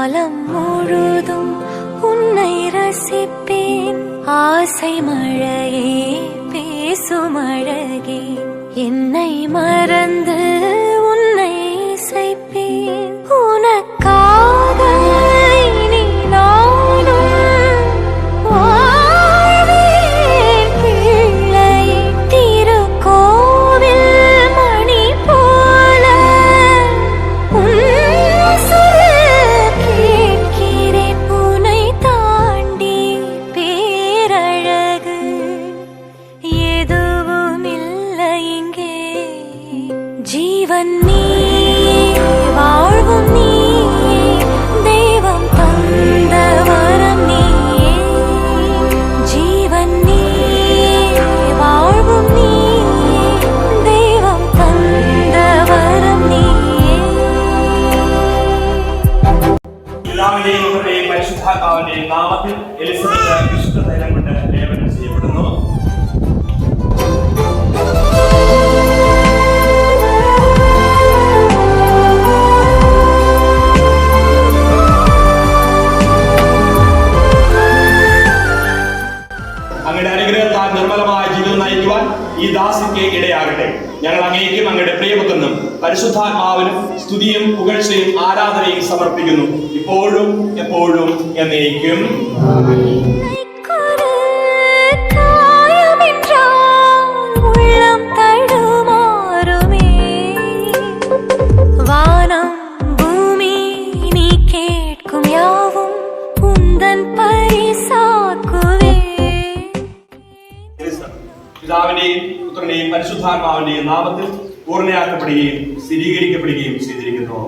காலம் முழுதும் உன்னை ரசிப்பேன். ஆசை மழையே பேசும் அழகே, என்னை மறந்து உன்னை இசைப்பேன். உனக்காக இனி நானும் வாழ்வேன் பிள்ளையே. திருக்கோவில் மணி போல உன் சொல் கேட்கிறேன். உன்னை தாண்டி பேரழகு எதுவும் இல்லை இங்கே. ஜீவன் நீ, வாழ்வும் நீயே, தெய்வம் தந்த வரம் நீயே. ஜீவன் நீ, வாழ்வும் நீயே, தெய்வம் தந்த வரம் நீயே. പിതാവിന്റെയും പുത്രന്റെയും പരിശുദ്ധാത്മാവിന്റെയും നാമത്തിൽ എലിസബത്ത് വിശുദ്ധ തൈലം കൊണ്ട് ലേപനം ചെയ്യപ്പെടുന്നു. അങ്ങയുടെ അനുഗ്രഹത്താൽ നിർമ്മലമായ ജീവിതം നയിക്കുവാൻ ഈ ദാസിക്ക് ഇടയാകട്ടെ. ഞങ്ങൾ അങ്ങേക്കും അങ്ങയുടെ പ്രിയപുത്രനും പരിശുദ്ധാത്മാവിനും സ്തുതിയും പുകഴ്ചയും ആരാധനയും സമർപ്പിക്കുന്നു, ഇപ്പോഴും എപ്പോഴും എന്നേക്കും. உள்ளம் தடுமாறுமே. வானம் பூமி நீ கேட்கும் யாவும் உந்தன் பரிசாக்குவே. പിതാവിന്റെയും പുത്രന്റെയും പരിശുദ്ധാത്മാവിന്റെയും നാമത്തിൽ പൂർണ്ണയാക്കപ്പെടുകയും സ്ഥിരീകരിക്കപ്പെടുകയും ചെയ്തിരിക്കുന്നു.